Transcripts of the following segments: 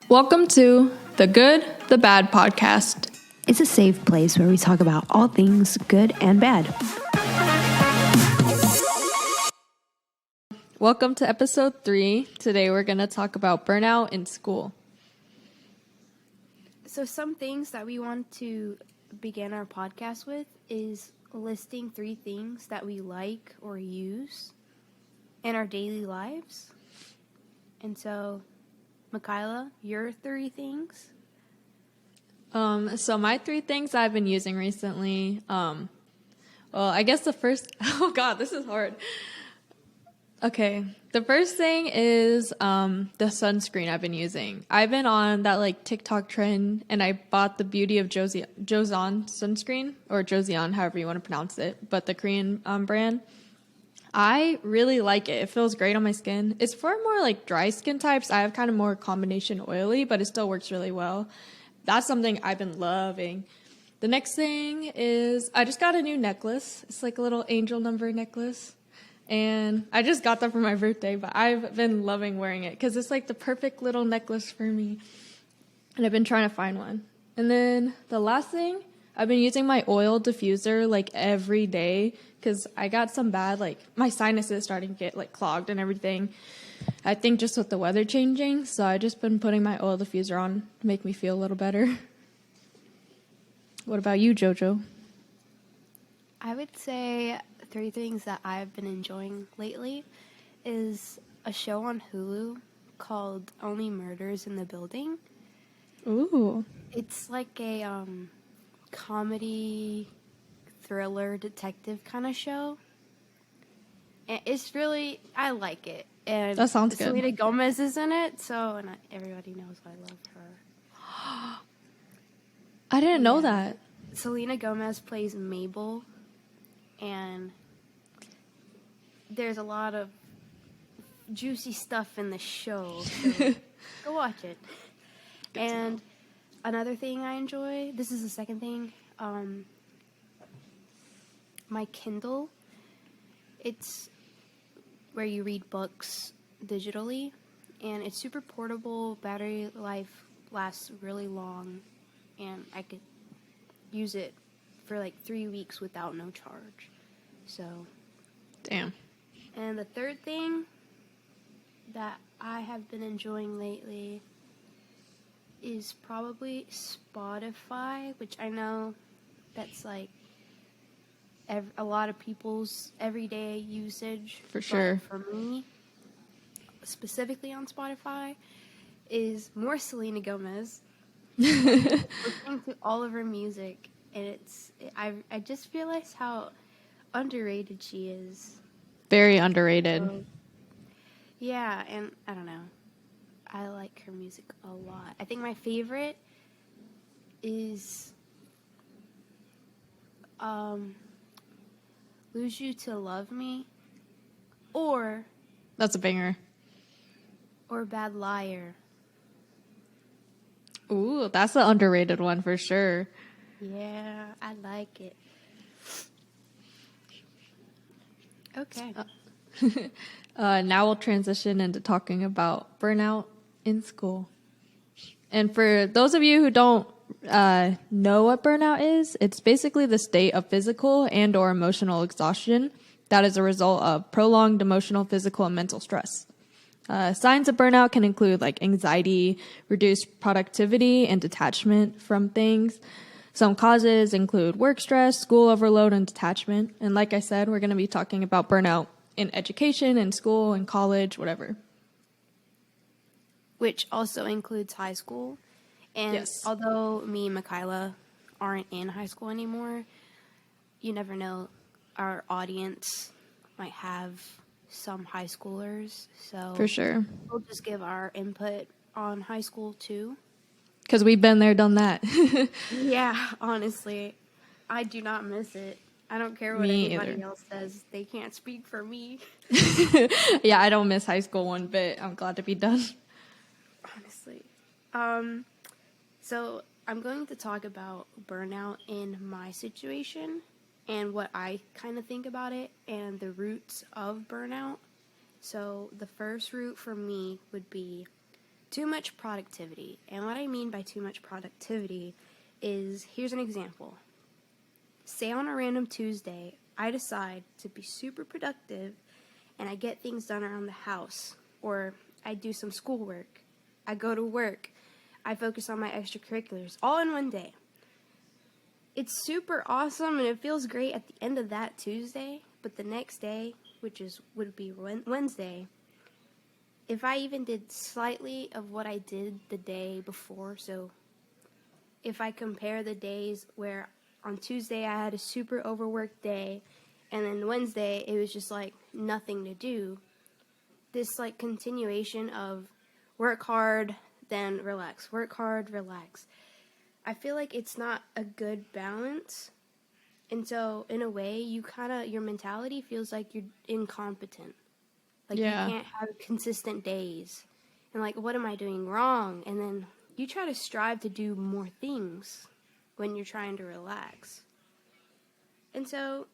Welcome to the Good, the Bad podcast. It's a safe place where we talk about all things good and bad. Welcome to episode 3. Today we're going to talk about burnout in school. So some things that we want to begin our podcast with is listing 3 things that we like or use in our daily lives. And so, Michaela, your 3 things? So my 3 things I've been using recently, I guess the first, oh God, this is hard. Okay, the first thing is the sunscreen I've been using. I've been on that TikTok trend, and I bought the Beauty of Joseon sunscreen, or Joseon, however you want to pronounce it, but the Korean brand. I really like it. It feels great on my skin. It's for more dry skin types. I have kind of more combination oily, but it still works really well. That's something I've been loving. The next thing is I just got a new necklace. It's like a little angel number necklace. And I just got that for my birthday, but I've been loving wearing it because it's like the perfect little necklace for me. And I've been trying to find one. And then the last thing, I've been using my oil diffuser every day because I got some bad, my sinuses starting to get clogged and everything. I think just with the weather changing. So I just been putting my oil diffuser on to make me feel a little better. What about you, Jojo? I would say 3 things that I've been enjoying lately is a show on Hulu called Only Murders in the Building. Ooh. It's like a comedy, thriller, detective kind of show. And it's really, I like it. And That sounds good. Selena Gomez is in it, and everybody knows I love her. I didn't know that. Selena Gomez plays Mabel, and there's a lot of juicy stuff in the show, so go watch it. And another thing I enjoy, this is the second thing, my Kindle. It's where you read books digitally, and it's super portable, battery life lasts really long, and I could use it for 3 weeks without no charge. So, Damn. and the third thing that I have been enjoying lately is probably Spotify, which I know that's a lot of people's everyday usage. For sure. But for me, specifically on Spotify, is more Selena Gomez. Listening to all of her music, and I just realized how underrated she is. Very underrated. So, yeah, and I don't know. I like her music a lot. I think my favorite is Lose You to Love Me, or That's a banger. Bad Liar. Ooh, that's an underrated one for sure. Yeah, I like it. Okay. Now we'll transition into talking about burnout in school. And for those of you who don't know what burnout is, it's basically the state of physical and or emotional exhaustion that is a result of prolonged emotional, physical, and mental stress. Signs of burnout can include anxiety, reduced productivity, and detachment from things. Some causes include work stress, school overload, and detachment. And like I said, we're going to be talking about burnout in education, in school, in college, whatever. Which also includes high school. And Yes. Although me and Michaela aren't in high school anymore, you never know. Our audience might have some high schoolers. So For sure. we'll just give our input on high school too. Because we've been there, done that. Yeah, honestly, I do not miss it. I don't care what Me anybody either. else says. They can't speak for me. Yeah, I don't miss high school one bit. I'm glad to be done. Honestly. So I'm going to talk about burnout in my situation and what I kind of think about it and the roots of burnout. So the first root for me would be too much productivity. And what I mean by too much productivity is, here's an example. Say on a random Tuesday, I decide to be super productive and I get things done around the house, or I do some schoolwork, I go to work, I focus on my extracurriculars, all in one day. It's super awesome and it feels great at the end of that Tuesday, but the next day, which would be Wednesday, if I even did slightly of what I did the day before, so if I compare the days where on Tuesday I had a super overworked day, and then Wednesday it was just like nothing to do, this like continuation of work hard, then relax, work hard, relax. I feel like it's not a good balance. And so in a way, your mentality feels like you're incompetent. Like you can't have consistent days. And like, what am I doing wrong? And then you try to strive to do more things when you're trying to relax. And so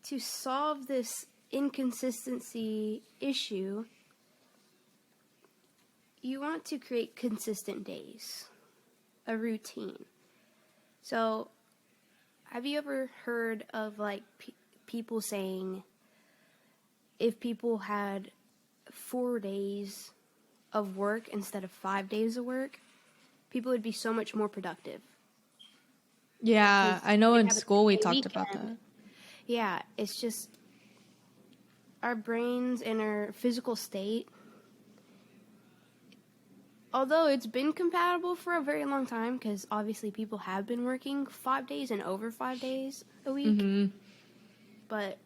to solve this inconsistency issue, you want to create consistent days, a routine. So have you ever heard of like people saying if people had 4 days of work instead of 5 days of work, people would be so much more productive? Yeah, Because I know they'd in have a school we 3-day talked about that. weekend. Yeah, it's just our brains and our physical state, although it's been compatible for a very long time, because obviously people have been working 5 days and over 5 days a week, but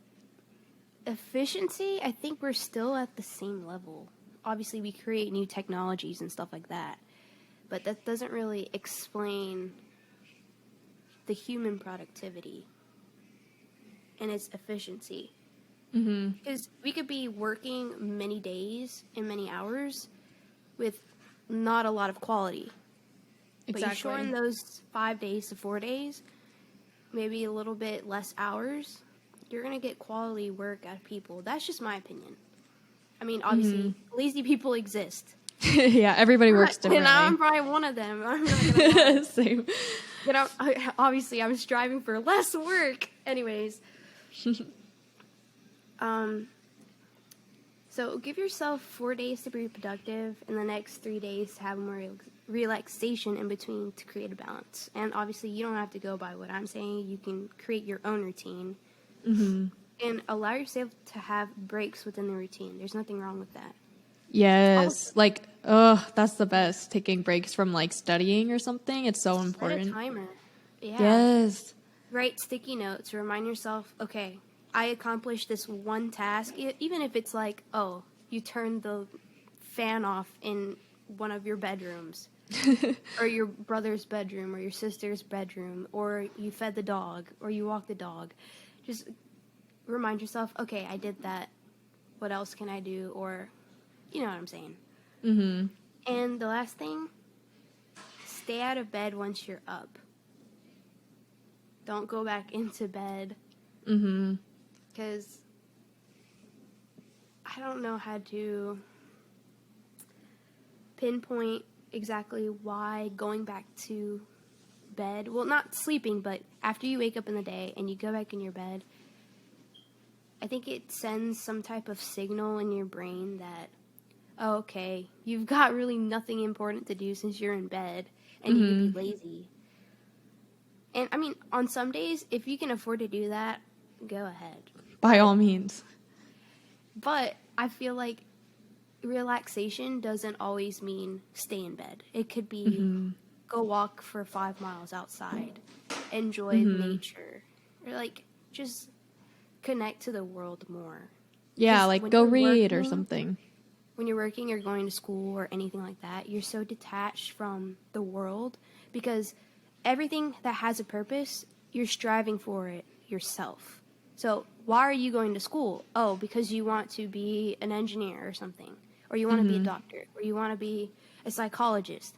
efficiency, I think we're still at the same level. Obviously, we create new technologies and stuff like that, but that doesn't really explain the human productivity and its efficiency. Because we could be working many days and many hours with not a lot of quality. But you shorten those 5 days to 4 days, maybe a little bit less hours, you're going to get quality work out of people. That's just my opinion. I mean, obviously, lazy people exist. Yeah, everybody works differently. And I'm probably one of them. I'm not going to lie. Same. But obviously, I'm striving for less work. Anyways. So give yourself 4 days to be productive, and the next 3 days to have more relaxation in between to create a balance. And obviously, you don't have to go by what I'm saying. You can create your own routine. And allow yourself to have breaks within the routine. There's nothing wrong with that. Yes. Like, that's the best. Taking breaks from like studying or something. It's so important. Set a timer. Yeah. Yes. Write sticky notes. Remind yourself, okay, I accomplished this one task. Even if it's like, oh, you turned the fan off in one of your bedrooms. Or your brother's bedroom, or your sister's bedroom, or you fed the dog, or you walked the dog. Just remind yourself, okay, I did that. What else can I do? Or, you know what I'm saying. And the last thing, stay out of bed once you're up. Don't go back into bed. Because I don't know how to pinpoint exactly why going back to bed, well, not sleeping, but after you wake up in the day and you go back in your bed, I think it sends some type of signal in your brain that, oh, okay, you've got really nothing important to do since you're in bed, and you can be lazy. And I mean, on some days, if you can afford to do that, go ahead. By all means. But I feel like relaxation doesn't always mean stay in bed. It could be go walk for 5 miles outside, enjoy nature, or like just connect to the world more. Yeah, like go read or something. When you're working or going to school or anything like that, you're so detached from the world because everything that has a purpose, you're striving for it yourself. So why are you going to school? Oh, because you want to be an engineer or something, or you want to be a doctor, or you want to be a psychologist.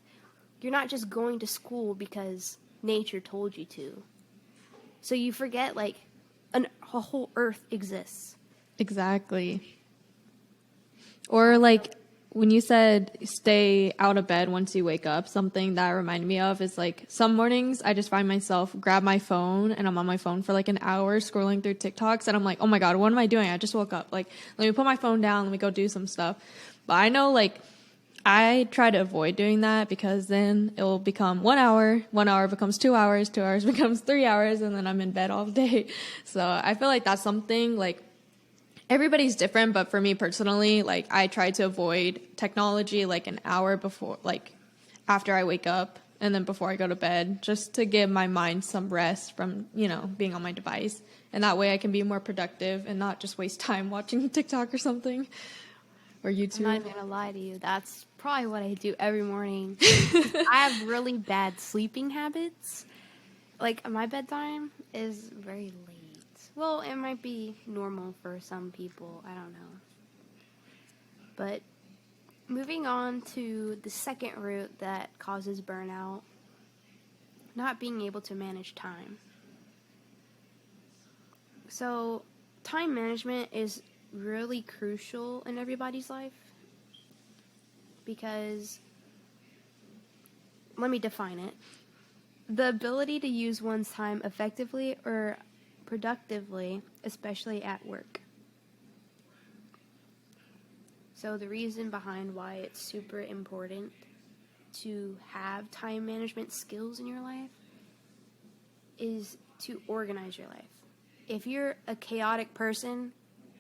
You're not just going to school because nature told you to. So you forget, like, a whole earth exists. Exactly. Or like when you said stay out of bed once you wake up, something that reminded me of is like some mornings I just find myself grab my phone and I'm on my phone for like an hour scrolling through TikToks and I'm like, oh my God, what am I doing? I just woke up. Like, let me put my phone down. Let me go do some stuff. But I know like I try to avoid doing that because then it will become 1 hour, 1 hour becomes 2 hours, 2 hours becomes 3 hours, and then I'm in bed all day. So I feel like that's something like everybody's different, but for me personally, like I try to avoid technology like an hour before, like after I wake up and then before I go to bed, just to give my mind some rest from, being on my device. And that way I can be more productive and not just waste time watching TikTok or something or I'm YouTube. not even gonna lie to you. That's probably what I do every morning. 'Cause I have really bad sleeping habits. Like, my bedtime is very late. Well, it might be normal for some people. I don't know. But moving on to the second root that causes burnout, not being able to manage time. So, time management is really crucial in everybody's life because, let me define it. The ability to use one's time effectively or productively, especially at work. So the reason behind why it's super important to have time management skills in your life is to organize your life. If you're a chaotic person,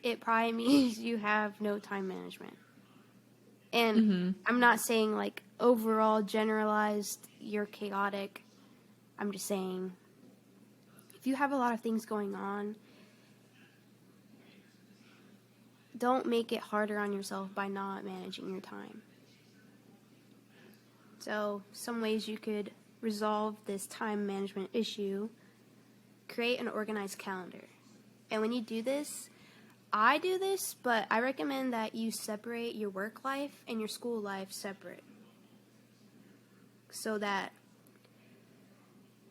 it probably means you have no time management. And I'm not saying like overall generalized you're chaotic. I'm just saying if you have a lot of things going on, don't make it harder on yourself by not managing your time. So, some ways you could resolve this time management issue: create an organized calendar. And when you do this, I do this, but I recommend that you separate your work life and your school life separate so that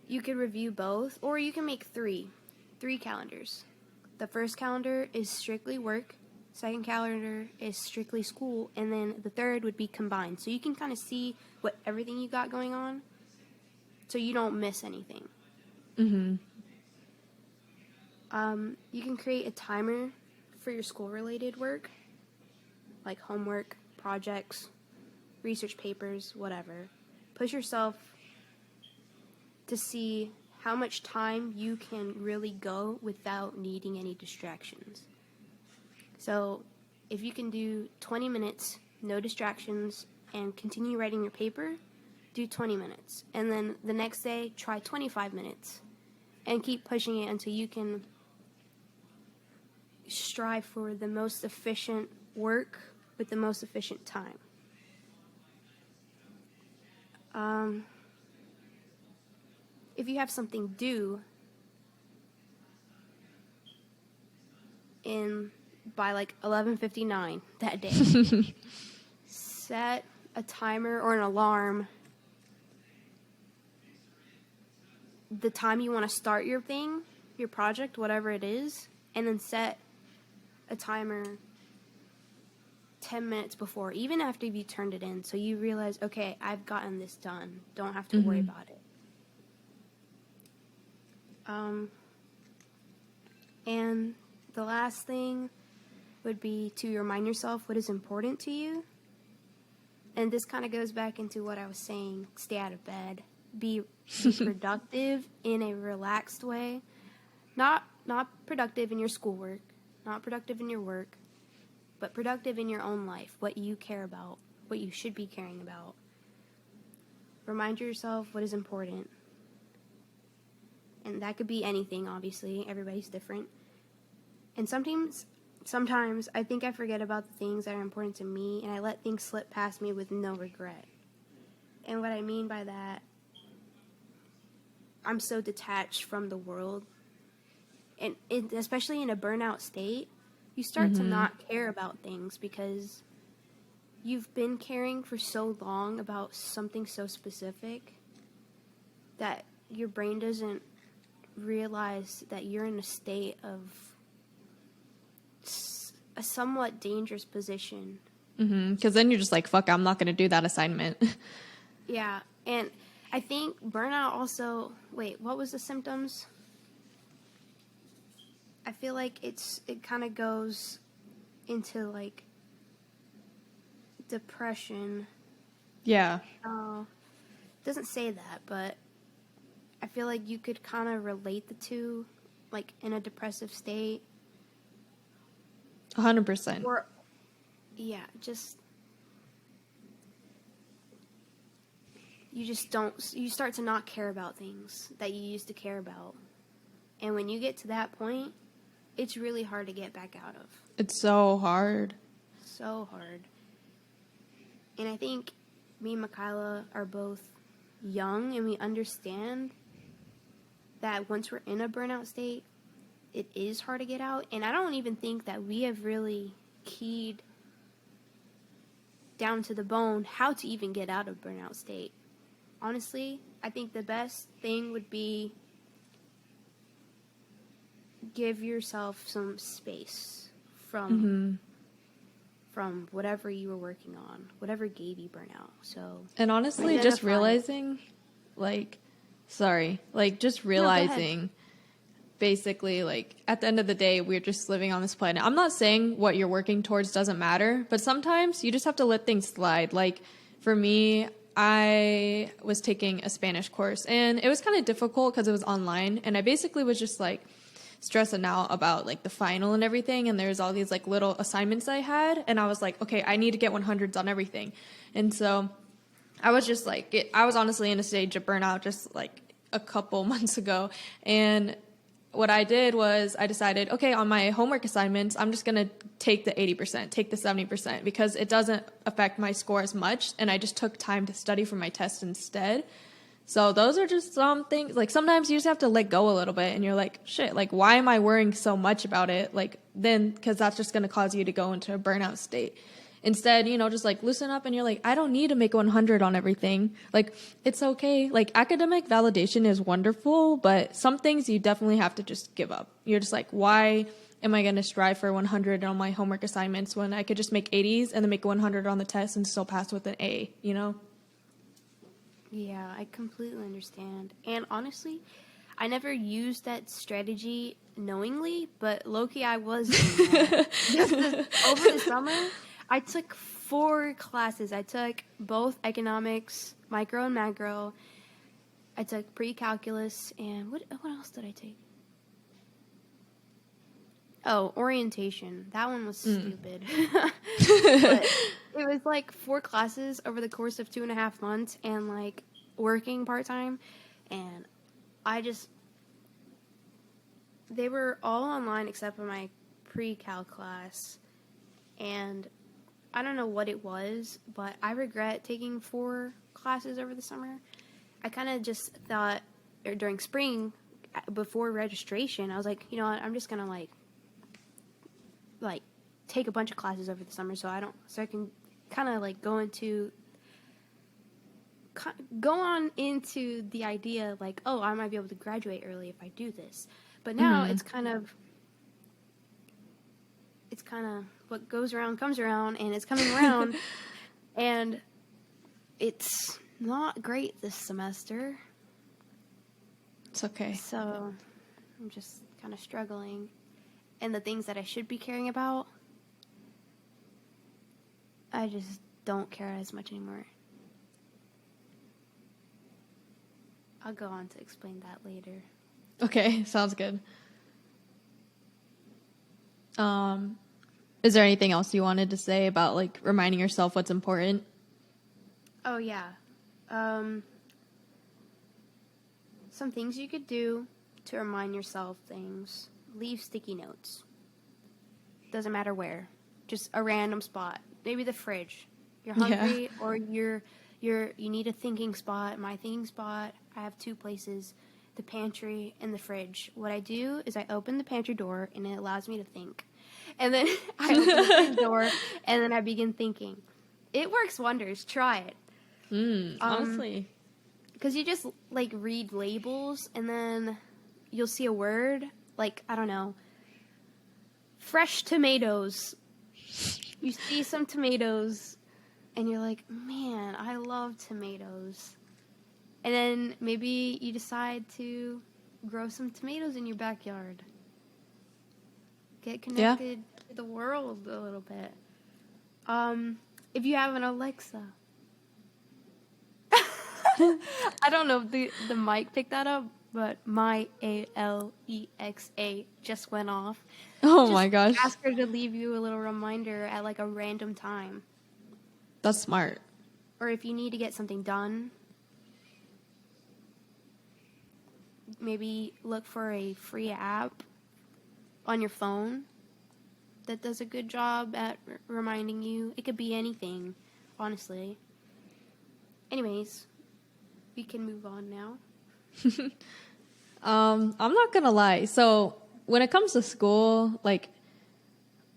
you could review both, or you can make three calendars. The first calendar is strictly work, second calendar is strictly school, and then the third would be combined. So you can kind of see what everything you got going on so you don't miss anything. You can create a timer for your school-related work, like homework, projects, research papers, whatever. Push yourself to see how much time you can really go without needing any distractions. So if you can do 20 minutes, no distractions, and continue writing your paper, do 20 minutes. And then the next day, try 25 minutes. And keep pushing it until you can strive for the most efficient work with the most efficient time. If you have something due by like 11:59 that day, set a timer or an alarm the time you want to start your thing, your project, whatever it is, and then set a timer 10 minutes before, even after you turned it in, so you realize, okay, I've gotten this done. Don't have to worry about it. And the last thing would be to remind yourself what is important to you. And this kind of goes back into what I was saying: stay out of bed, be productive in a relaxed way, not productive in your schoolwork, not productive in your work, but productive in your own life, what you care about, what you should be caring about. Remind yourself what is important. And that could be anything, obviously. Everybody's different. And sometimes I think I forget about the things that are important to me, and I let things slip past me with no regret. And what I mean by that, I'm so detached from the world. And especially in a burnout state, you start to not care about things because you've been caring for so long about something so specific that your brain doesn't realize that you're in a state of a somewhat dangerous position Because then you're just like, fuck, I'm not going to do that assignment. Yeah, and I think burnout also, wait, what was the symptoms? I feel like it kind of goes into like depression. Yeah. Doesn't say that, but I feel like you could kind of relate the two, like in a depressive state. 100%. Or, yeah, you start to not care about things that you used to care about. And when you get to that point, it's really hard to get back out of. It's so hard. So hard. And I think me and Michaela are both young, and we understand that once we're in a burnout state, it is hard to get out. And I don't even think that we have really keyed down to the bone how to even get out of burnout state. Honestly, I think the best thing would be give yourself some space from whatever you were working on, whatever gave you burnout. So, and honestly, just realizing, realizing basically, like, at the end of the day, we're just living on this planet. I'm not saying what you're working towards doesn't matter, but sometimes you just have to let things slide. Like, for me, I was taking a Spanish course, and it was kind of difficult because it was online, and I basically was just, like, stressing out about, like, the final and everything, and there's all these, like, little assignments I had, and I was like, okay, I need to get 100s on everything. And so I was just, like, I was honestly in a stage of burnout just, like, a couple months ago, and what I did was I decided, okay, on my homework assignments, I'm just going to take the 80%, take the 70%, because it doesn't affect my score as much, and I just took time to study for my test instead. So those are just some things, like, sometimes you just have to let go a little bit, and you're like, shit, like, why am I worrying so much about it? Like, then, because that's just going to cause you to go into a burnout state. Instead, just, like, loosen up, and you're like, I don't need to make 100 on everything. Like, it's okay. Like, academic validation is wonderful, but some things you definitely have to just give up. You're just like, why am I going to strive for 100 on my homework assignments when I could just make 80s and then make 100 on the test and still pass with an A, Yeah, I completely understand. And honestly, I never used that strategy knowingly, but low-key I was doing that. Over the summer, I took 4 classes. I took both economics, micro and macro. I took pre-calculus, and what else did I take? Oh, orientation. That one was stupid. But it was like 4 classes over the course of 2.5 months, and like working part-time, and they were all online except for my pre-cal class, and I don't know what it was, but I regret taking 4 classes over the summer. I kind of just thought, or during spring, before registration, I was like, you know what, I'm just gonna like take a bunch of classes over the summer so I can kind of like go on into the idea like, oh, I might be able to graduate early if I do this. But now it's kind of what goes around comes around, and it's coming around, and it's not great this semester. It's okay. So I'm just kind of struggling. And the things that I should be caring about, I just don't care as much anymore. I'll go on to explain that later. Okay, sounds good. Is there anything else you wanted to say about, like, reminding yourself what's important? Oh, yeah. Some things you could do to remind yourself things. Leave sticky notes. Doesn't matter where. Just a random spot. Maybe the fridge. You're hungry, or you need a thinking spot. My thinking spot, I have 2 places, the pantry and the fridge. What I do is I open the pantry door, and it allows me to think. And then I open the fridge door, and then I begin thinking. It works wonders. Try it. Honestly. Because you just, like, read labels, and then you'll see a word, like, I don't know, fresh tomatoes. You see some tomatoes, and you're like, man, I love tomatoes. And then maybe you decide to grow some tomatoes in your backyard. Get connected to the world a little bit. If you have an Alexa. I don't know if the mic picked that up, but my Alexa just went off. Oh my gosh. Ask her to leave you a little reminder at like a random time. That's smart. Or if you need to get something done, maybe look for a free app on your phone that does a good job at reminding you. It could be anything, honestly. Anyways, we can move on now. I'm not gonna lie. So when it comes to school, like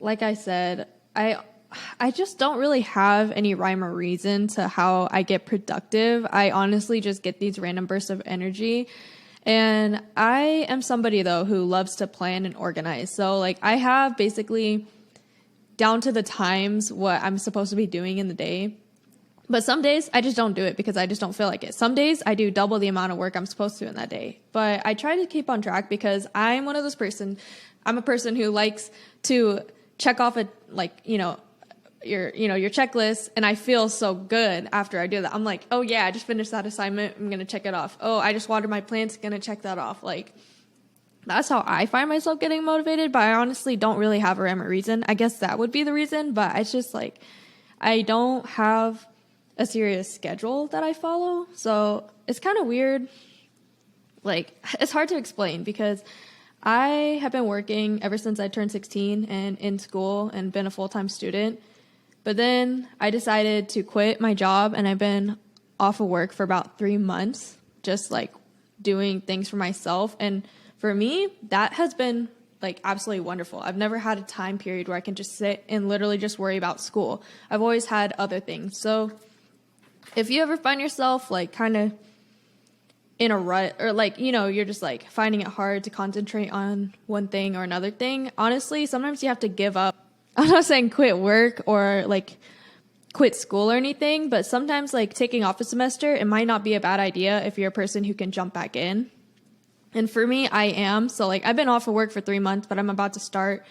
I said, I just don't really have any rhyme or reason to how I get productive. I honestly just get these random bursts of energy. And I am somebody though who loves to plan and organize. So like I have basically down to the times what I'm supposed to be doing in the day. But some days I just don't do it because I just don't feel like it. Some days I do double the amount of work I'm supposed to in that day. But I try to keep on track because I'm one of those I'm a person who likes to check off your checklist, and I feel so good after I do that. I'm like, oh yeah, I just finished that assignment. I'm going to check it off. Oh, I just watered my plants. Going to check that off. Like, that's how I find myself getting motivated, but I honestly don't really have a rhyme or reason. I guess that would be the reason, but it's just like, I don't have a serious schedule that I follow. So it's kind of weird. Like, it's hard to explain because I have been working ever since I turned 16 and in school and been a full-time student. But then I decided to quit my job, and I've been off of work for about 3 months, just like doing things for myself. And for me, that has been like absolutely wonderful. I've never had a time period where I can just sit and literally just worry about school. I've always had other things. So if you ever find yourself like kind of in a rut, or like, you're just like finding it hard to concentrate on one thing or another thing, honestly, sometimes you have to give up. I'm not saying quit work or like quit school or anything, but sometimes like taking off a semester, it might not be a bad idea if you're a person who can jump back in. And for me, I am. So like I've been off of work for 3 months, but I'm about to start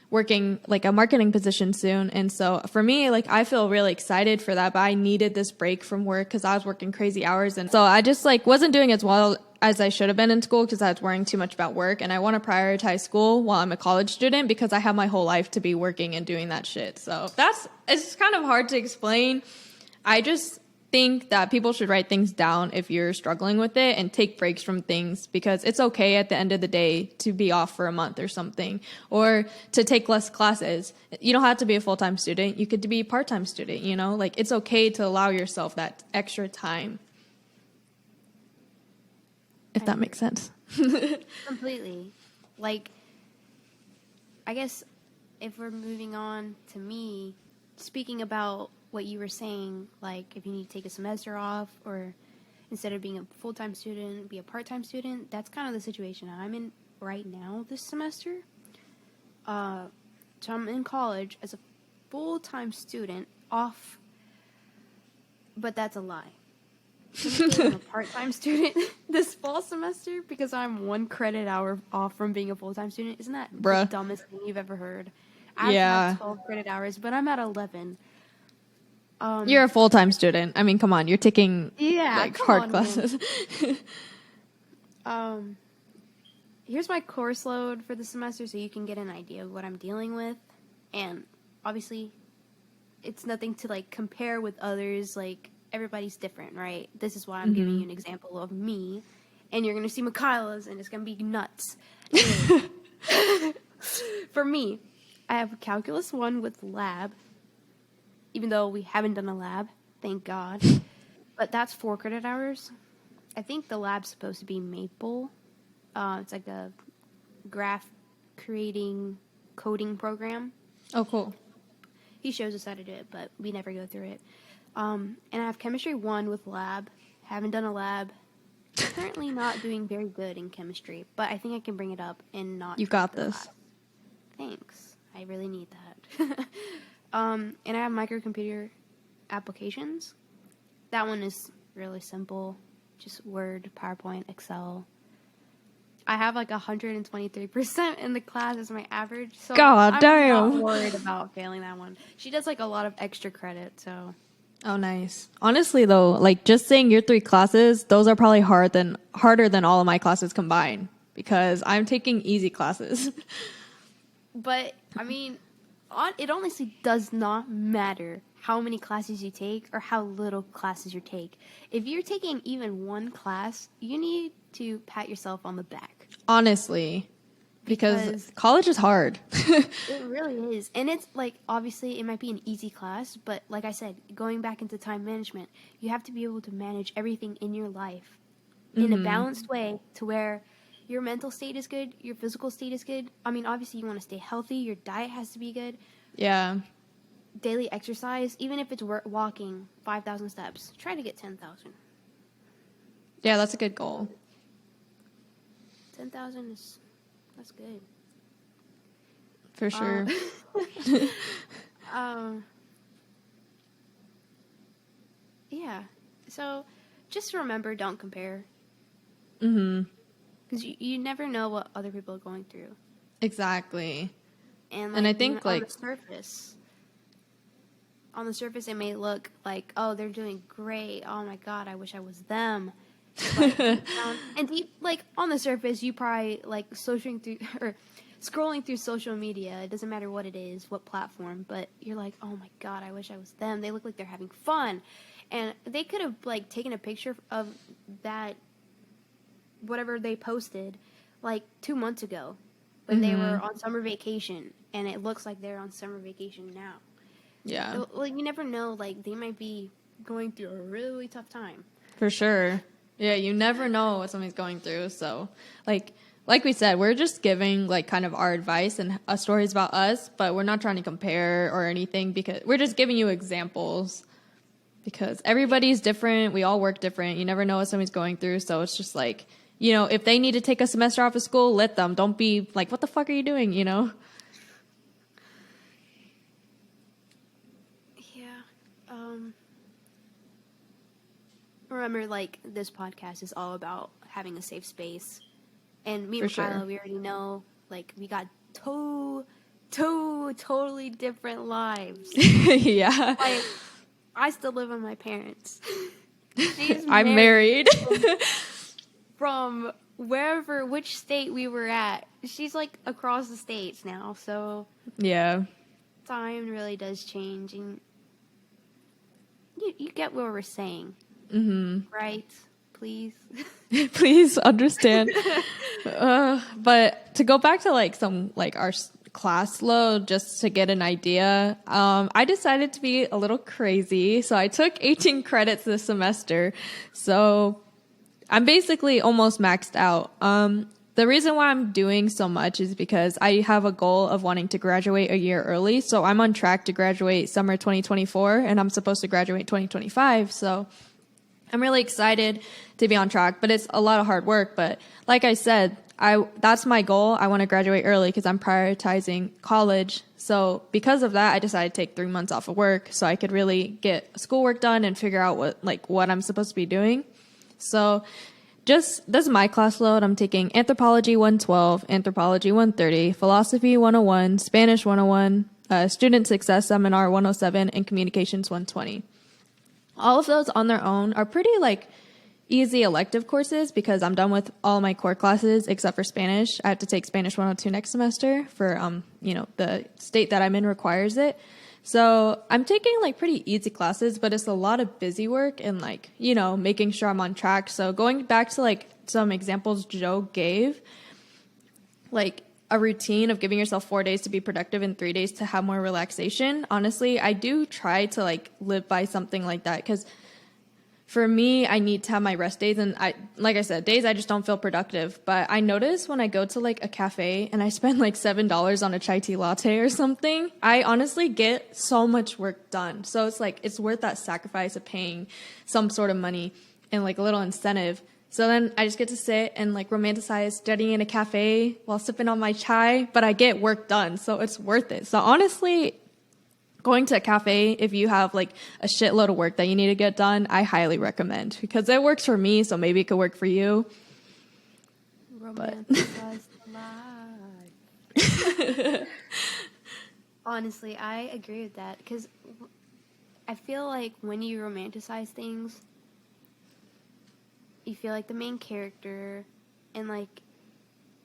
working like a marketing position soon. And so for me, like I feel really excited for that, but I needed this break from work because I was working crazy hours. And so I just like wasn't doing as well as I should have been in school because I was worrying too much about work. And I want to prioritize school while I'm a college student because I have my whole life to be working and doing that shit. So it's kind of hard to explain. I just think that people should write things down if you're struggling with it and take breaks from things, because it's okay at the end of the day to be off for a month or something, or to take less classes. You don't have to be a full-time student. You could be a part-time student, like it's okay to allow yourself that extra time. If that makes sense. Completely. Like, I guess if we're moving on to me, speaking about what you were saying, like if you need to take a semester off, or instead of being a full-time student, be a part-time student, that's kind of the situation I'm in right now this semester. So I'm in college as a full-time student off, but that's a lie. I'm a part-time student this fall semester because I'm 1 credit hour off from being a full-time student. Isn't that the dumbest thing you've ever heard? I have 12 credit hours, but I'm at 11. You're a full-time student. I mean, come on, you're taking hard classes. Here's my course load for the semester so you can get an idea of what I'm dealing with. And obviously, it's nothing to like compare with others. Like, everybody's different, right? This is why I'm giving you an example of me. And you're going to see Michaela's, and it's going to be nuts. Anyway, for me, I have Calculus 1 with lab. Even though we haven't done a lab, thank God. But that's 4 credit hours. I think the lab's supposed to be Maple. It's like a graph creating coding program. Oh, cool. He shows us how to do it, but we never go through it. And I have Chemistry 1 with lab. Haven't done a lab. Currently not doing very good in chemistry, but I think I can bring it up and not... You got this. Thanks. I really need that. And I have microcomputer applications. That one is really simple. Just Word, PowerPoint, Excel. I have like 123% in the class as my average. So God I'm damn. not worried about failing that one. She does like a lot of extra credit, so. Oh, nice. Honestly, though, like just saying your 3 classes, those are probably harder than all of my classes combined because I'm taking easy classes. But, I mean, it honestly does not matter how many classes you take or how little classes you take. If you're taking even one class, you need to pat yourself on the back. Honestly, because college is hard. It really is. And it's like, obviously, it might be an easy class, but like I said, going back into time management, you have to be able to manage everything in your life in a balanced way to where your mental state is good, your physical state is good. I mean, obviously, you want to stay healthy, your diet has to be good. Yeah. Daily exercise, even if it's walking 5,000 steps, try to get 10,000. Yeah, that's a good goal. 10,000 that's good. For sure. Yeah. So just remember, don't compare. Mm-hmm. Because you never know what other people are going through. Exactly. And I think, on like, on the surface, it may look like, oh, they're doing great. Oh my God, I wish I was them. But like on the surface, you probably like searching through or scrolling through social media. It doesn't matter what it is, what platform, but you're like, oh my God, I wish I was them. They look like they're having fun, and they could have like taken a picture of that whatever they posted like 2 months ago when they were on summer vacation, and it looks like they're on summer vacation now. Yeah. Like you never know, like they might be going through a really tough time. For sure. Yeah, you never know what somebody's going through. So, like we said, we're just giving like kind of our advice and stories about us, but we're not trying to compare or anything because we're just giving you examples because everybody's different. We all work different. You never know what somebody's going through. So it's just like, you know, if they need to take a semester off of school, let them. Don't be like, what the fuck are you doing? You know? Yeah. Remember, like, this podcast is all about having a safe space. And me and Kyla, we already know, like, we got two totally different lives. Yeah. Like, I still live with my parents. I'm married. From which state we were at. She's, like, across the states now, so... Yeah. Time really does change, and you get what we're saying. Mm-hmm. Right? Please. Please understand. But to go back to like some like our class load, just to get an idea, I decided to be a little crazy. So I took 18 credits this semester. So I'm basically almost maxed out. The reason why I'm doing so much is because I have a goal of wanting to graduate a year early. So I'm on track to graduate summer 2024, and I'm supposed to graduate 2025. So I'm really excited to be on track, but it's a lot of hard work. But like I said, that's my goal. I want to graduate early because I'm prioritizing college. So because of that, I decided to take 3 months off of work so I could really get schoolwork done and figure out what I'm supposed to be doing. So this is my class load. I'm taking Anthropology 112, Anthropology 130, Philosophy 101, Spanish 101, Student Success Seminar 107, and Communications 120. All of those on their own are pretty like easy elective courses because I'm done with all my core classes except for Spanish. I have to take Spanish 102 next semester for the state that I'm in requires it. So I'm taking like pretty easy classes, but it's a lot of busy work and like, making sure I'm on track. So going back to like some examples Joe gave, like a routine of giving yourself 4 days to be productive and 3 days to have more relaxation. Honestly, I do try to like live by something like that because for me, I need to have my rest days. And like I said, days I just don't feel productive. But I notice when I go to like a cafe and I spend like $7 on a chai tea latte or something, I honestly get so much work done. So it's like, it's worth that sacrifice of paying some sort of money and like a little incentive So then I just get to sit and like romanticize studying in a cafe while sipping on my chai, but I get work done, so it's worth it. So honestly, going to a cafe, if you have like a shitload of work that you need to get done, I highly recommend because it works for me, so maybe it could work for you. Romanticize the life. Honestly, I agree with that because I feel like when you romanticize things, you feel like the main character and like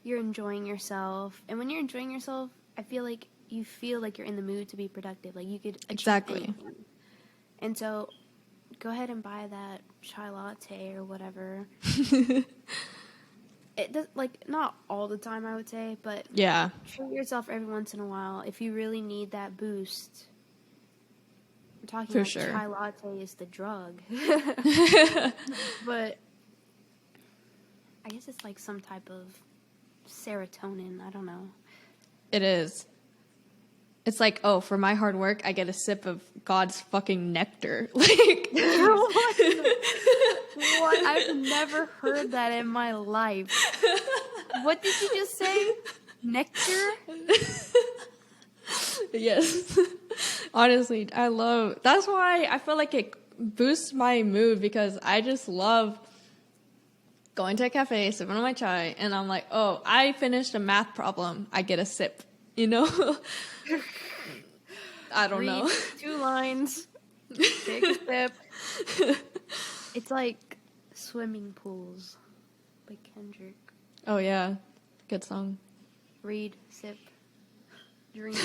you're enjoying yourself. And when you're enjoying yourself, I feel like you feel like you're in the mood to be productive. Like you could achieve Exactly. anything. And so go ahead and buy that chai latte or whatever. It does, like, not all the time, I would say, but Yeah, treat yourself every once in a while if you really need that boost. We're talking for like sure. chai latte is the drug. But I guess it's like some type of serotonin. I don't know. It is. It's like, oh, for my hard work, I get a sip of God's fucking nectar. Like, What? I've never heard that in my life. What did you just say? Nectar? yes. Honestly, that's why I feel like it boosts my mood because I just love going to a cafe, sipping on my chai, and I'm like, oh, I finished a math problem. I get a sip, you know? I don't know. 2 lines. Take a sip. It's like Swimming Pools by Kendrick. Oh, yeah. Good song. Read, sip, drink.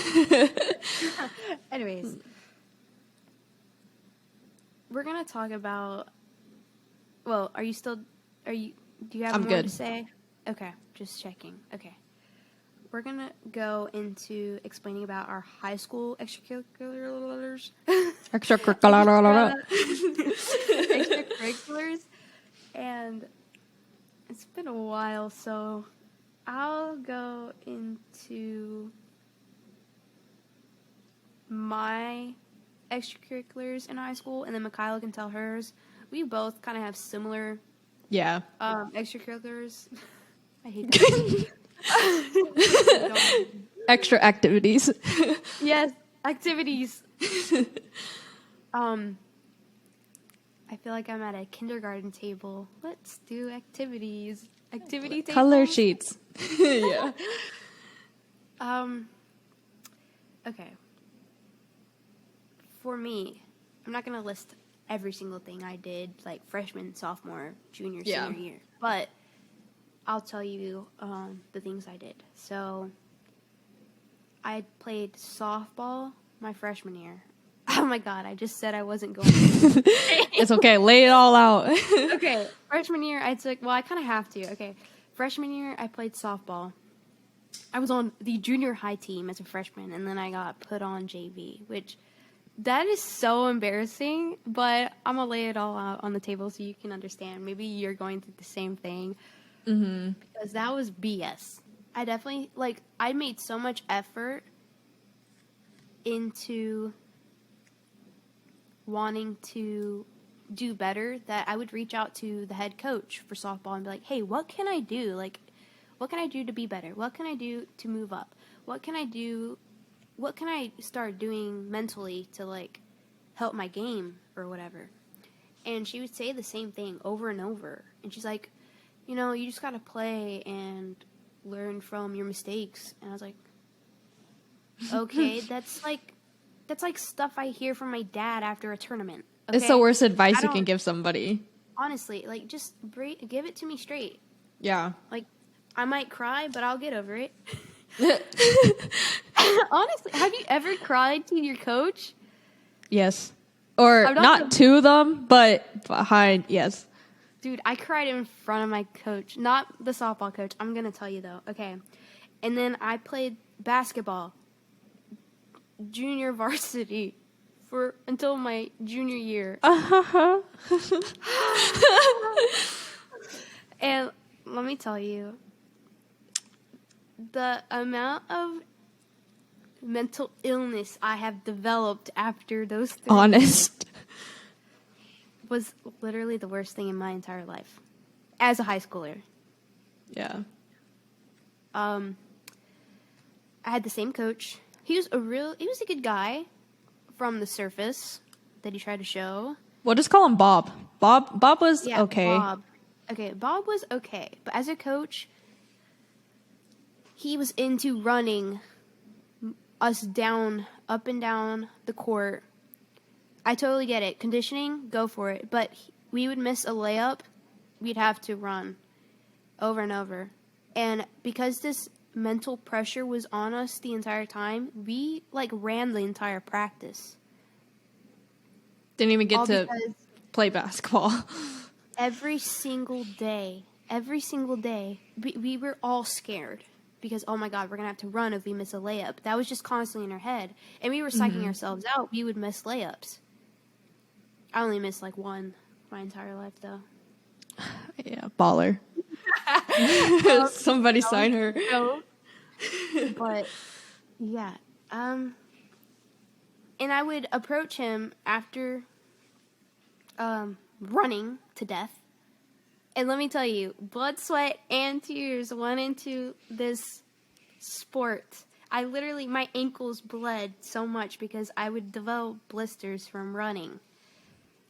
Anyways, we're gonna talk about. Well, do you have I'm more good. to say? Okay, just checking. Okay, we're gonna go into explaining about our high school extracurriculars. Extracurriculars, and it's been a while, so I'll go into my extracurriculars in high school, and then Mikayla can tell hers. We both kind of have similar Yeah. extracurriculars. I hate that. Extra activities. Yes, activities. I feel like I'm at a kindergarten table. Let's do activities. Activity tables. Color sheets. Yeah. Okay. For me, I'm not gonna list every single thing I did, like freshman, sophomore, junior, Yeah. senior year. But I'll tell you the things I did. So I played softball my freshman year. Oh my god, I just said I wasn't going to. It's okay. Lay it all out. Okay, freshman year I kind of have to. Okay, freshman year I played softball. I was on the junior high team as a freshman, and then I got put on JV, which that is so embarrassing, but I'm going to lay it all out on the table so you can understand. Maybe you're going through the same thing. Mm-hmm. Because that was BS. I definitely, I made so much effort into wanting to do better that I would reach out to the head coach for softball and be like, hey, what can I do? What can I do to be better? What can I do to move up? What can I do? What can I start doing mentally to, help my game or whatever? And she would say the same thing over and over. And she's like, you just got to play and learn from your mistakes. And I was like, okay, that's like stuff I hear from my dad after a tournament. Okay? It's the worst advice you can give somebody. Honestly, just give it to me straight. Yeah. I might cry, but I'll get over it. Honestly, have you ever cried to your coach? Yes. Or not to them, but behind, yes. Dude, I cried in front of my coach. Not the softball coach. I'm going to tell you, though. Okay. And then I played basketball. Junior varsity. Until my junior year. And let me tell you, the amount of mental illness I have developed after those 3 Honest. was literally the worst thing in my entire life. as a high schooler. Yeah. I had the same coach. He was a good guy from the surface that he tried to show. We'll just call him Bob. Bob was Yeah, okay. Bob. Okay, Bob was okay, but as a coach, he was into running us up and down the court. I totally get it. Conditioning, go for it. But we would miss a layup, we'd have to run over and over. And because this mental pressure was on us the entire time, we ran the entire practice. Didn't even get All to because play basketball. every single day, we were all scared. Because, oh my God, we're going to have to run if we miss a layup. That was just constantly in our head. And we were psyching ourselves out. We would miss layups. I only missed one my entire life, though. Yeah, baller. Somebody sign her. But, yeah. And I would approach him after running to death. And let me tell you, blood, sweat, and tears went into this sport. My ankles bled so much because I would develop blisters from running.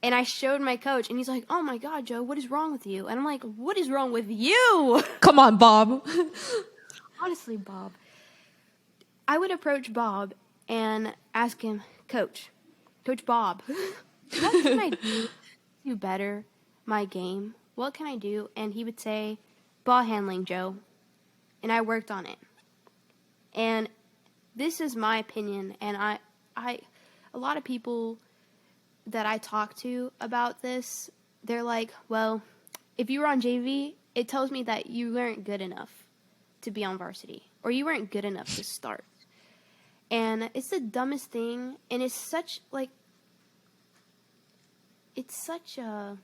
And I showed my coach, and he's like, "Oh my God, Joe, what is wrong with you?" And I'm like, "What is wrong with you?" Come on, Bob. Honestly, Bob. I would approach Bob and ask him, Coach Bob, what can I do better my game? What can I do? And he would say, ball handling, Joe. And I worked on it. And this is my opinion. And I a lot of people that I talk to about this, they're like, well, if you were on JV, it tells me that you weren't good enough to be on varsity. Or you weren't good enough to start. And it's the dumbest thing. And it's such a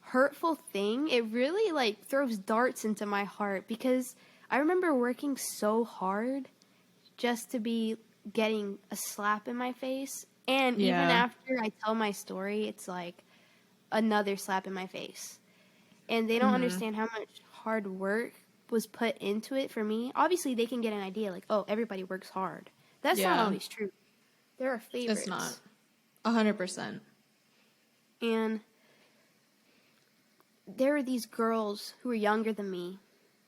hurtful thing. It really throws darts into my heart because I remember working so hard just to be getting a slap in my face, and even after I tell my story, it's another slap in my face, and they don't understand how much hard work was put into it for me. Obviously they can get an idea oh, everybody works hard. That's not always true. There are favorites. It's not 100%. And there were these girls who were younger than me,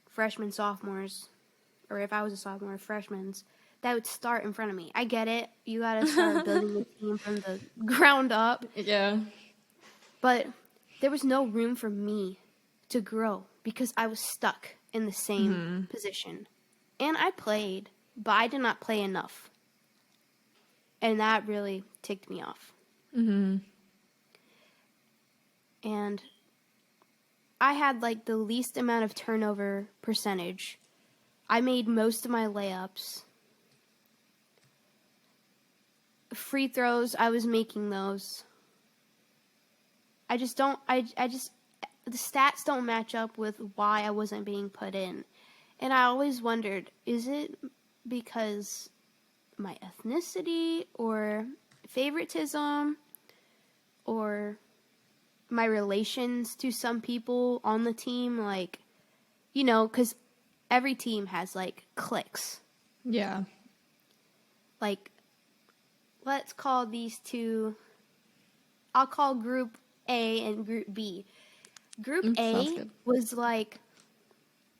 freshmen, sophomores, or if I was a sophomore, freshmen, that would start in front of me. I get it. You got to start building the team from the ground up. Yeah. But there was no room for me to grow because I was stuck in the same position. And I played, but I did not play enough. And that really ticked me off. Mm-hmm. And I had the least amount of turnover percentage. I made most of my layups. Free throws, I was making those. The stats don't match up with why I wasn't being put in. And I always wondered, is it because my ethnicity or favoritism or my relations to some people on the team, because every team has cliques. Yeah. Let's call these two, I'll call group A and group B. Group A was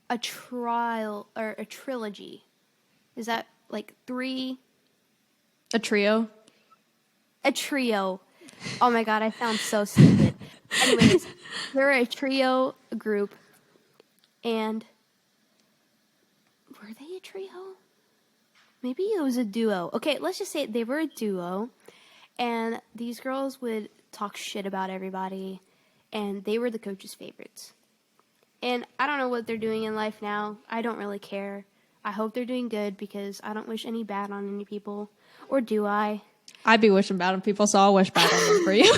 a trial or a trilogy. Is that three? A trio? A trio. Oh my God, I sound so stupid. Anyways, they're a trio group, and were they a trio? Maybe it was a duo. Okay, let's just say they were a duo, and these girls would talk shit about everybody, and they were the coach's favorites. And I don't know what they're doing in life now. I don't really care. I hope they're doing good because I don't wish any bad on any people. Or do I? I'd be wishing bad on people, so I'll wish bad on them for you.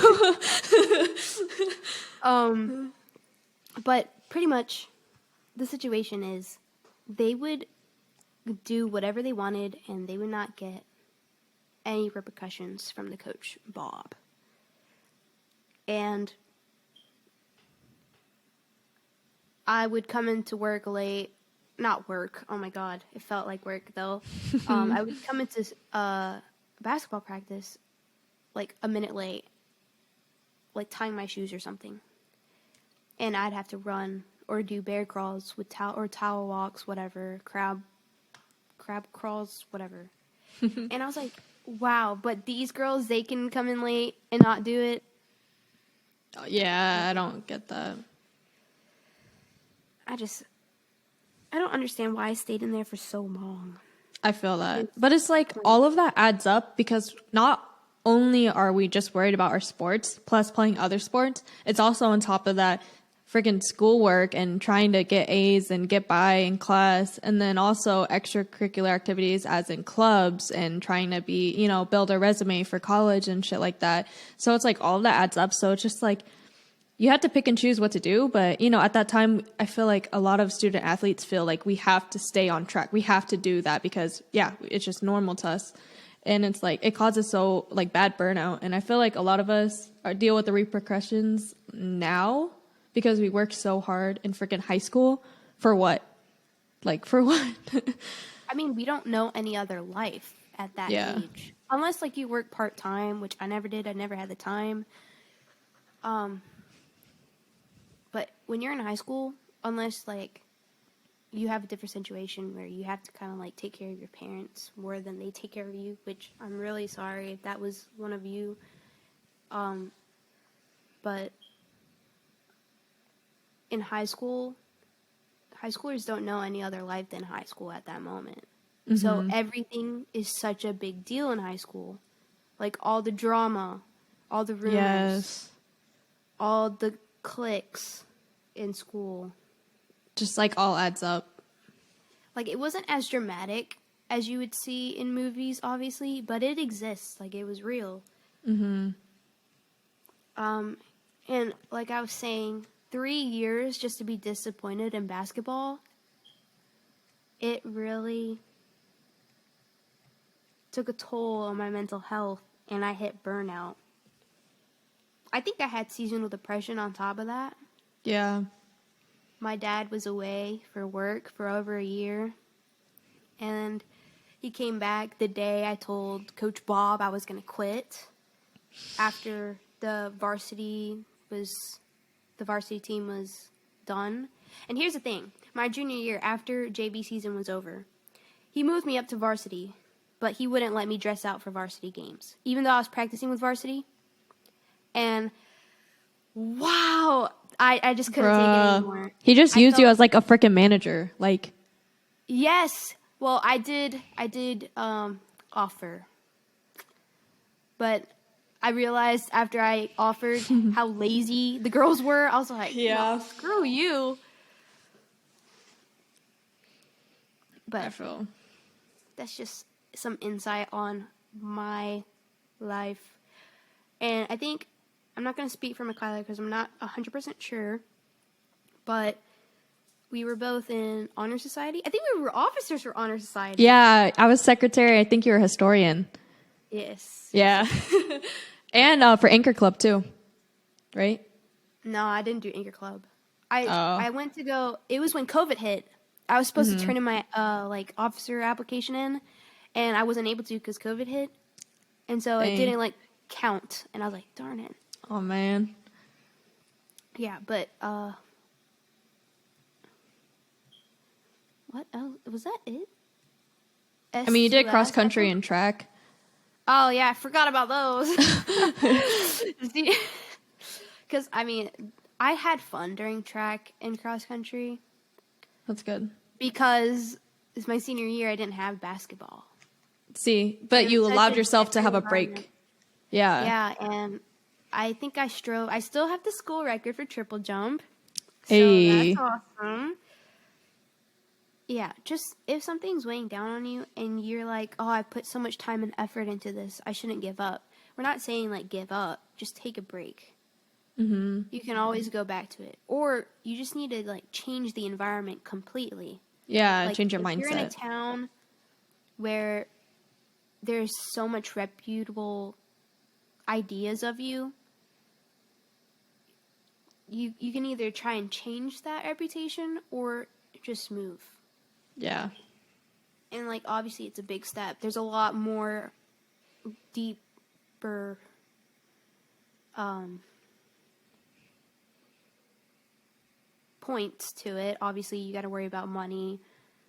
But pretty much the situation is they would do whatever they wanted and they would not get any repercussions from the coach, Bob. And I would come into work late. Not work. Oh my god, it felt like work though. I would come into basketball practice like a minute late, like tying my shoes or something, and I'd have to run or do bear crawls with towel walks, whatever, crab crawls, whatever. And I was like, wow, but these girls, they can come in late and not do it. Yeah, I don't get that. I don't understand why I stayed in there for so long. I feel that. But it's like all of that adds up because not only are we just worried about our sports plus playing other sports, it's also on top of that freaking schoolwork and trying to get A's and get by in class, and then also extracurricular activities as in clubs and trying to be, you know, build a resume for college and shit like that. So it's like all of that adds up. So it's just like you have to pick and choose what to do. But, you know, at that time, I feel like a lot of student athletes feel like we have to stay on track. We have to do that because, yeah, it's just normal to us. And it's like it causes so like bad burnout. And I feel like a lot of us deal with the repercussions now because we worked so hard in freaking high school for what? Like, for what? I mean, we don't know any other life at that age. Unless, like, you work part-time, which I never did. I never had the time. But when you're in high school, unless, like, you have a different situation where you have to kind of, like, take care of your parents more than they take care of you, which I'm really sorry if that was one of you. But in high school, high schoolers don't know any other life than high school at that moment. Mm-hmm. So everything is such a big deal in high school. Like all the drama, all the rumors, all the cliques in school. Just like all adds up. Like it wasn't as dramatic as you would see in movies, obviously, but it exists. Like it was real. Mm-hmm. And like I was saying, 3 years just to be disappointed in basketball, it really took a toll on my mental health, and I hit burnout. I think I had seasonal depression on top of that. Yeah. My dad was away for work for over a year, and he came back the day I told Coach Bob I was going to quit after the varsity team was done. And here's the thing. My junior year, after JV season was over, he moved me up to varsity, but he wouldn't let me dress out for varsity games, even though I was practicing with varsity. And, wow, I just couldn't take it anymore. He just used you as, like, a freaking manager. Like, yes. Well, I did offer. But I realized after I offered how lazy the girls were. I was like, no, screw you. But I feel that's just some insight on my life. And I think, I'm not going to speak for Michaela because I'm not 100% sure, but we were both in Honor Society. I think we were officers for Honor Society. Yeah, I was secretary. I think you were historian. Yes. Yeah. And for Anchor Club, too. Right? No, I didn't do Anchor Club. I went to go, it was when COVID hit. I was supposed to turn in my like officer application in, and I wasn't able to because COVID hit. And so it didn't like count. And I was like, darn it. Oh, man. Yeah, but what else? Was that it? I mean, you did cross country and track. Oh, yeah, I forgot about those. Because, I mean, I had fun during track and cross country. That's good. Because it's my senior year, I didn't have basketball. See, but you allowed yourself to have a break. Yeah. Yeah, and I think I strove. I still have the school record for triple jump. So Hey. that's awesome. Yeah, just if something's weighing down on you and you're like, oh, I put so much time and effort into this, I shouldn't give up. We're not saying, like, give up. Just take a break. Mm-hmm. You can always go back to it. Or you just need to, like, change the environment completely. Yeah, like, change your if mindset. You're in a town where there's so much reputable ideas of you, you can either try and change that reputation or just move. Yeah. And like obviously it's a big step. There's a lot more deeper points to it. Obviously you got to worry about money,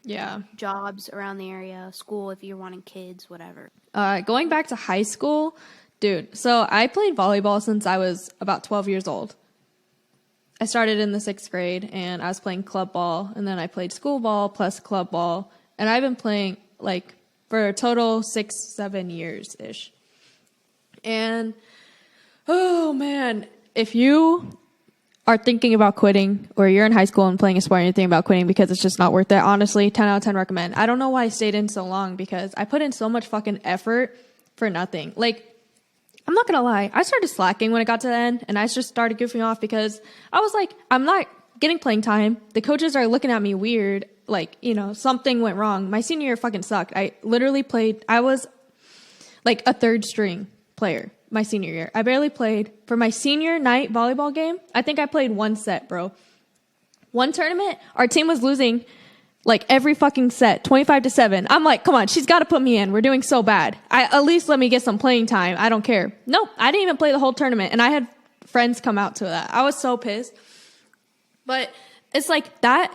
Yeah. jobs around the area, school if you're wanting kids, whatever. Going back to high school, dude. So I played volleyball since I was about 12 years old. I started in the 6th grade and I was playing club ball, and then I played school ball plus club ball. And I've been playing like for a total 6-7 years ish. And oh man, if you are thinking about quitting, or you're in high school and playing a sport and you're thinking about quitting because it's just not worth it, honestly, 10 out of 10 recommend. I don't know why I stayed in so long, because I put in so much fucking effort for nothing. Like, I'm not gonna lie, I started slacking when it got to the end, and I just started goofing off because I was like, I'm not getting playing time. The coaches are looking at me weird. Like, you know, something went wrong. My senior year fucking sucked. I literally played, I was like a 3rd string player my senior year. I barely played. For my senior night volleyball game, I think I played 1 set, bro. One tournament, our team was losing like every fucking set, 25-7. I'm like, come on, she's got to put me in. We're doing so bad. At least let me get some playing time. I don't care. Nope, I didn't even play the whole tournament, and I had friends come out to that. I was so pissed. But it's like that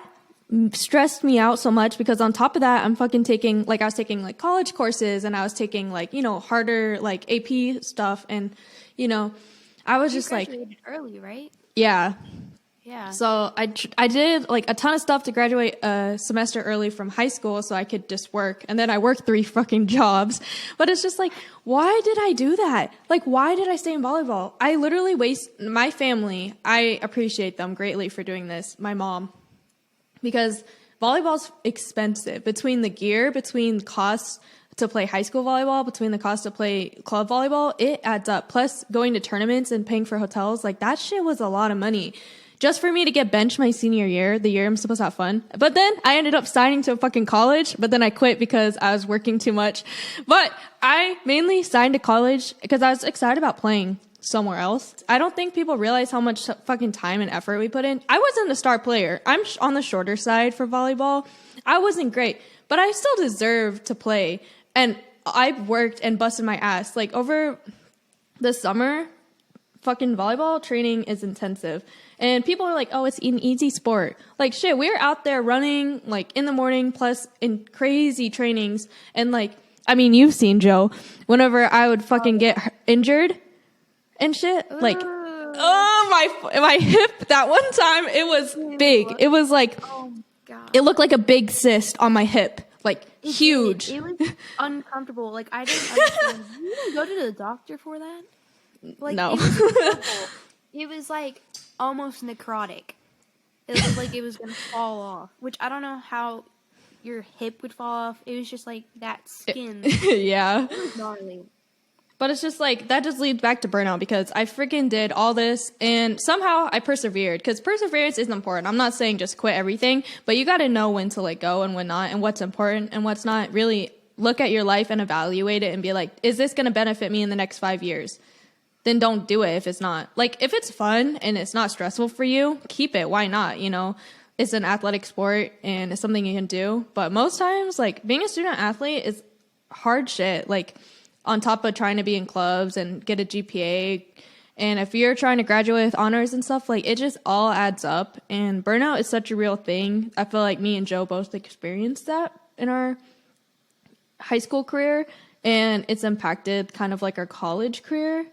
stressed me out so much, because on top of that, I'm fucking taking, like, I was taking like college courses, and I was taking like, you know, harder like AP stuff, and you know, I was just like, graduated early, right? yeah. Yeah. So I did like a ton of stuff to graduate a semester early from high school so I could just work. And then I worked 3 fucking jobs. But it's just like, why did I do that? Like, why did I stay in volleyball? I literally my family. I appreciate them greatly for doing this. My mom. Because volleyball's expensive. Between the gear, between costs to play high school volleyball, between the cost to play club volleyball, it adds up. Plus going to tournaments and paying for hotels, like that shit was a lot of money. Just for me to get benched my senior year, the year I'm supposed to have fun. But then I ended up signing to a fucking college, but then I quit because I was working too much. But I mainly signed to college because I was excited about playing somewhere else. I don't think people realize how much fucking time and effort we put in. I wasn't a star player. I'm on the shorter side for volleyball. I wasn't great, but I still deserve to play. And I worked and busted my ass. Like over the summer, fucking volleyball training is intensive. And people are like, oh, it's an easy sport. Like, shit, we're out there running, like, in the morning, plus in crazy trainings. And, like, I mean, you've seen Joe. Whenever I would fucking get injured and shit, like, oh, my hip, that one time, it was big. It was like, oh god, it looked like a big cyst on my hip. Like, huge. It was uncomfortable. Like, I didn't understand. You didn't go to the doctor for that? Like, No. It was uncomfortable. It was like almost necrotic. It looked like it was gonna fall off. Which I don't know how your hip would fall off. It was just like that skin. Yeah. It was gnarly. But it's just like, that just leads back to burnout, because I freaking did all this and somehow I persevered, because perseverance is important. I'm not saying just quit everything, but you got to know when to let go and when not, and what's important and what's not. Really look at your life and evaluate it and be like, is this going to benefit me in the next 5 years? Then don't do it if it's not. Like, if it's fun and it's not stressful for you, keep it. Why not? You know, it's an athletic sport and it's something you can do. But most times, like, being a student athlete is hard shit. Like, on top of trying to be in clubs and get a GPA. And if you're trying to graduate with honors and stuff, like, it just all adds up. And burnout is such a real thing. I feel like me and Joe both experienced that in our high school career. And it's impacted kind of like our college career.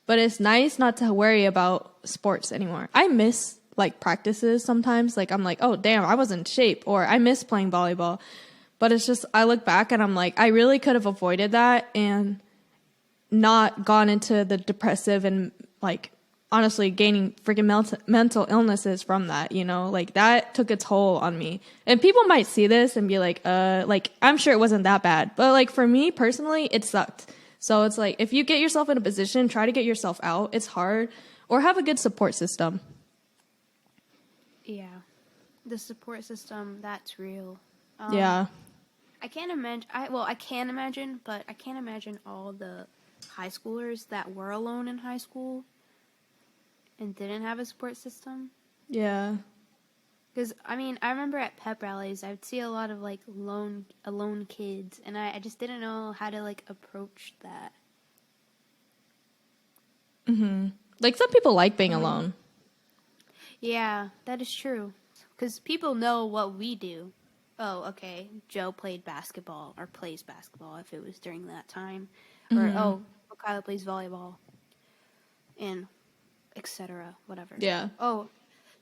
But it's nice not to worry about sports anymore. I miss, like, practices sometimes. Like, I'm like, oh, damn, I was in shape. Or I miss playing volleyball. But it's just, I look back and I'm like, I really could have avoided that and not gone into the depressive and, like, honestly gaining freaking mental illnesses from that, you know? Like, that took a toll on me. And people might see this and be like, I'm sure it wasn't that bad. But, like, for me personally, it sucked. So it's like, if you get yourself in a position, try to get yourself out. It's hard. Or have a good support system. Yeah. The support system, that's real. Yeah. I can't imagine. I can imagine, but I can't imagine all the high schoolers that were alone in high school. and didn't have a support system. Yeah. Because, I mean, I remember at pep rallies, I would see a lot of, like, alone kids, and I just didn't know how to, like, approach that. Like, some people like being alone. Yeah, that is true. Because people know what we do. Oh, okay, Joe played basketball, or plays basketball if it was during that time. Or, oh, Kyla plays volleyball. And etc., whatever. Yeah. Oh,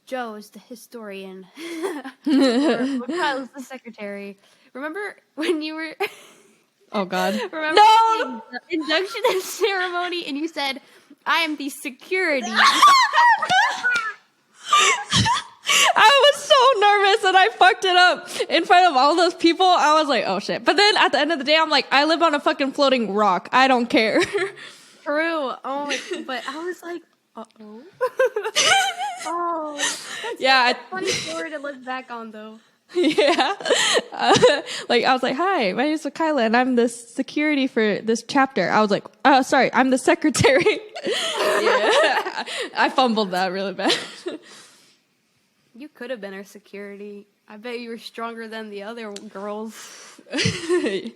Joe is the historian. Or Kyla's the secretary. Remember when you were... Oh, God. Remember the induction ceremony and you said, I am the security. I was so nervous and I fucked it up in front of all those people. I was like, oh shit. But then at the end of the day, I'm like, I live on a fucking floating rock. I don't care. True. Oh, but I was like, uh-oh. Oh. That's Yeah. a funny story to look back on, though. Yeah. Like, I was like, hi, my name is Kyla and I'm the security for this chapter. I was like, oh, sorry, I'm the secretary. Yeah. I fumbled that really bad. You could have been our security. I bet you were stronger than the other girls. Okay.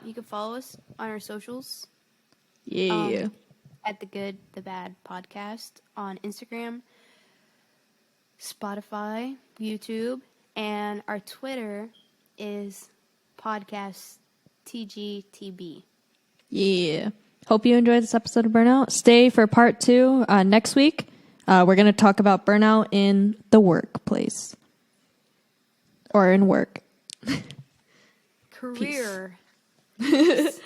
You can follow us on our socials. Yeah. At the Good, the Bad podcast on Instagram, Spotify, YouTube, and our Twitter is podcast TGTB. Yeah. Hope you enjoyed this episode of Burnout. Stay for part 2 next week. We're going to talk about burnout in the workplace. Or in work. Career. Peace.